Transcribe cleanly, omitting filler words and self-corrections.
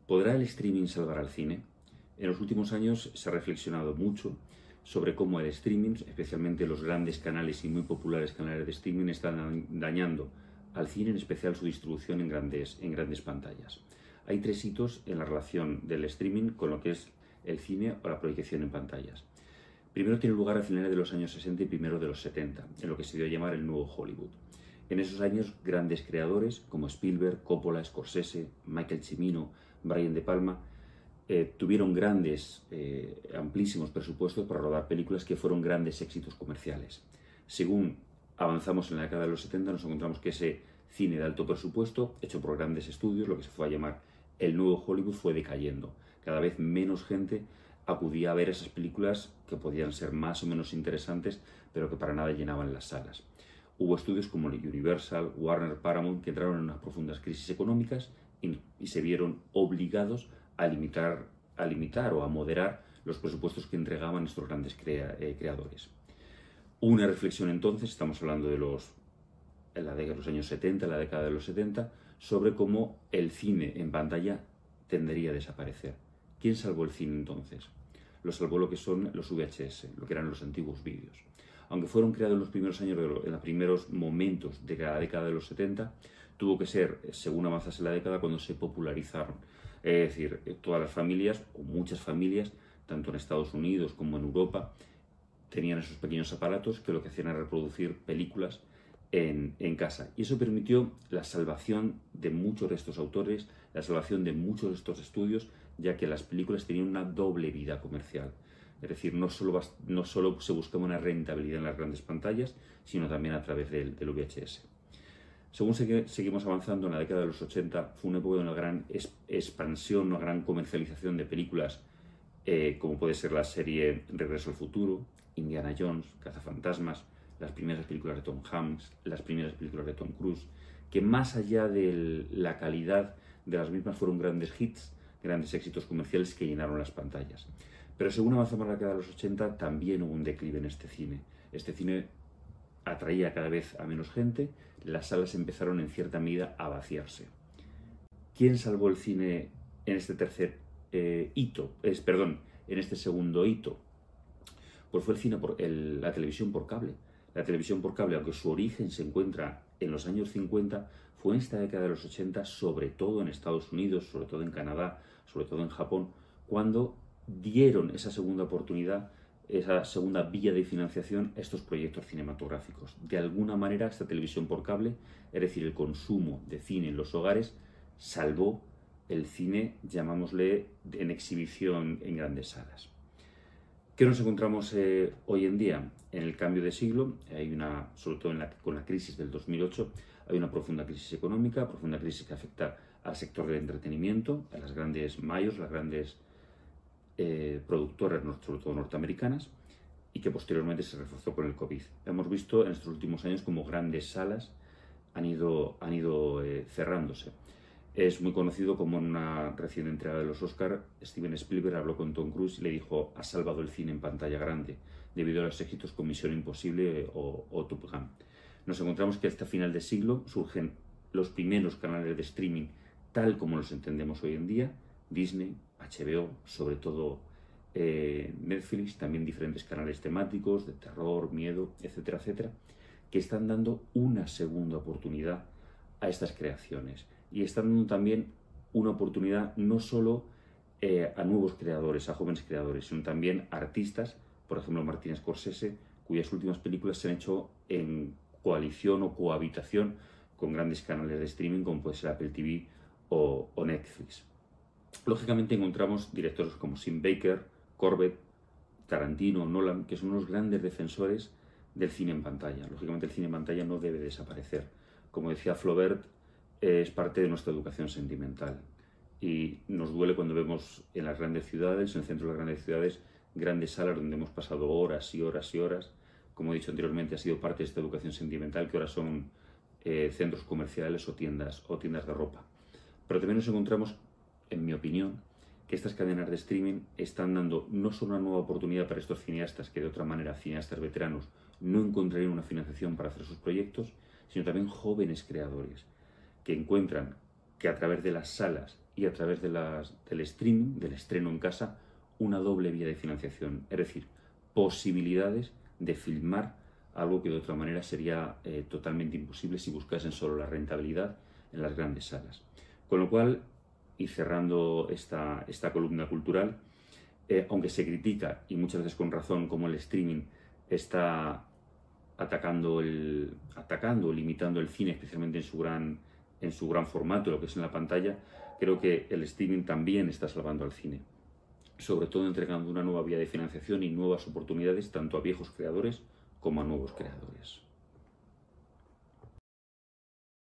¿Podrá el streaming salvar al cine? En los últimos años se ha reflexionado mucho sobre cómo el streaming, especialmente los grandes canales y muy populares canales de streaming, están dañando al cine, en especial su distribución en grandes pantallas. Hay tres hitos en la relación del streaming con lo que es el cine o la proyección en pantallas. Primero tiene lugar a finales de los años 60 y primero de los 70, en lo que se dio a llamar el nuevo Hollywood. En esos años, grandes creadores como Spielberg, Coppola, Scorsese, Michael Cimino, Brian De Palma, tuvieron amplísimos presupuestos para rodar películas que fueron grandes éxitos comerciales. Según avanzamos en la década de los 70, nos encontramos que ese cine de alto presupuesto, hecho por grandes estudios, lo que se fue a llamar el nuevo Hollywood, fue decayendo. Cada vez menos gente acudía a ver esas películas que podían ser más o menos interesantes, pero que para nada llenaban las salas. Hubo estudios como Universal, Warner, Paramount, que entraron en unas profundas crisis económicas y se vieron obligados a limitar o a moderar los presupuestos que entregaban estos grandes creadores. Hubo una reflexión entonces, estamos hablando en la década de los años 70, la década de los 70, sobre cómo el cine en pantalla tendería a desaparecer. ¿Quién salvó el cine entonces? Lo salvó lo que son los VHS, lo que eran los antiguos vídeos. Aunque fueron creados en los primeros años, en los primeros momentos de la década de los 70, tuvo que ser, según avanzase la década, cuando se popularizaron. Es decir, todas las familias, o muchas familias, tanto en Estados Unidos como en Europa, tenían esos pequeños aparatos que lo que hacían era reproducir películas en casa. Y eso permitió la salvación de muchos de estos autores, la salvación de muchos de estos estudios, ya que las películas tenían una doble vida comercial. Es decir, no solo se buscaba una rentabilidad en las grandes pantallas, sino también a través del VHS. Según seguimos avanzando, en la década de los 80 fue una época de una gran expansión, una gran comercialización de películas, como puede ser la serie Regreso al Futuro, Indiana Jones, Cazafantasmas, las primeras películas de Tom Hanks, las primeras películas de Tom Cruise, que más allá de la calidad de las mismas fueron grandes hits, grandes éxitos comerciales que llenaron las pantallas. Pero según avanzamos en la década de los 80, también hubo un declive en este cine. Este cine atraía cada vez a menos gente, las salas empezaron en cierta medida a vaciarse. ¿Quién salvó el cine en este en este segundo hito? Pues fue el cine la televisión por cable. La televisión por cable, aunque su origen se encuentra en los años 50, fue en esta década de los 80, sobre todo en Estados Unidos, sobre todo en Canadá, sobre todo en Japón, cuando dieron esa segunda oportunidad, esa segunda vía de financiación a estos proyectos cinematográficos. De alguna manera, esta televisión por cable, es decir, el consumo de cine en los hogares, salvó el cine, llamámosle, en exhibición en grandes salas. ¿Qué nos encontramos hoy en día? En el cambio de siglo, sobre todo con la crisis del 2008, hay una profunda crisis económica, profunda crisis que afecta al sector del entretenimiento, a las grandes majors, las grandes productoras, sobre todo norteamericanas, y que posteriormente se reforzó con el COVID. Hemos visto en estos últimos años como grandes salas han ido cerrándose. Es muy conocido como en una reciente entrega de los Oscar, Steven Spielberg habló con Tom Cruise y le dijo: "Has salvado el cine en pantalla grande", debido a los éxitos con Misión Imposible o Top Gun. Nos encontramos que hasta final de siglo surgen los primeros canales de streaming tal como los entendemos hoy en día: Disney, HBO, sobre todo Netflix, también diferentes canales temáticos de terror, miedo, etcétera, etcétera, que están dando una segunda oportunidad a estas creaciones. Y están dando también una oportunidad no solo a nuevos creadores, a jóvenes creadores, sino también a artistas, por ejemplo Martin Scorsese, cuyas últimas películas se han hecho en coalición o cohabitación con grandes canales de streaming como puede ser Apple TV o Netflix. Lógicamente encontramos directores como Tim Baker, Corbett, Tarantino, Nolan, que son unos grandes defensores del cine en pantalla. Lógicamente el cine en pantalla no debe desaparecer. Como decía Flaubert, es parte de nuestra educación sentimental y nos duele cuando vemos en las grandes ciudades, en el centro de las grandes ciudades, grandes salas donde hemos pasado horas y horas y horas. Como he dicho anteriormente, ha sido parte de esta educación sentimental que ahora son centros comerciales o tiendas de ropa. Pero también nos encontramos, en mi opinión, que estas cadenas de streaming están dando no solo una nueva oportunidad para estos cineastas, que de otra manera cineastas veteranos no encontrarían una financiación para hacer sus proyectos, sino también jóvenes creadores que encuentran que a través de las salas y a través del streaming, del estreno en casa, una doble vía de financiación, es decir, posibilidades de filmar algo que de otra manera sería totalmente imposible si buscasen solo la rentabilidad en las grandes salas. Con lo cual, y cerrando esta columna cultural, aunque se critica, y muchas veces con razón, como el streaming está atacando o limitando el cine, especialmente en su gran formato, lo que es en la pantalla, creo que el streaming también está salvando al cine, sobre todo entregando una nueva vía de financiación y nuevas oportunidades tanto a viejos creadores como a nuevos creadores.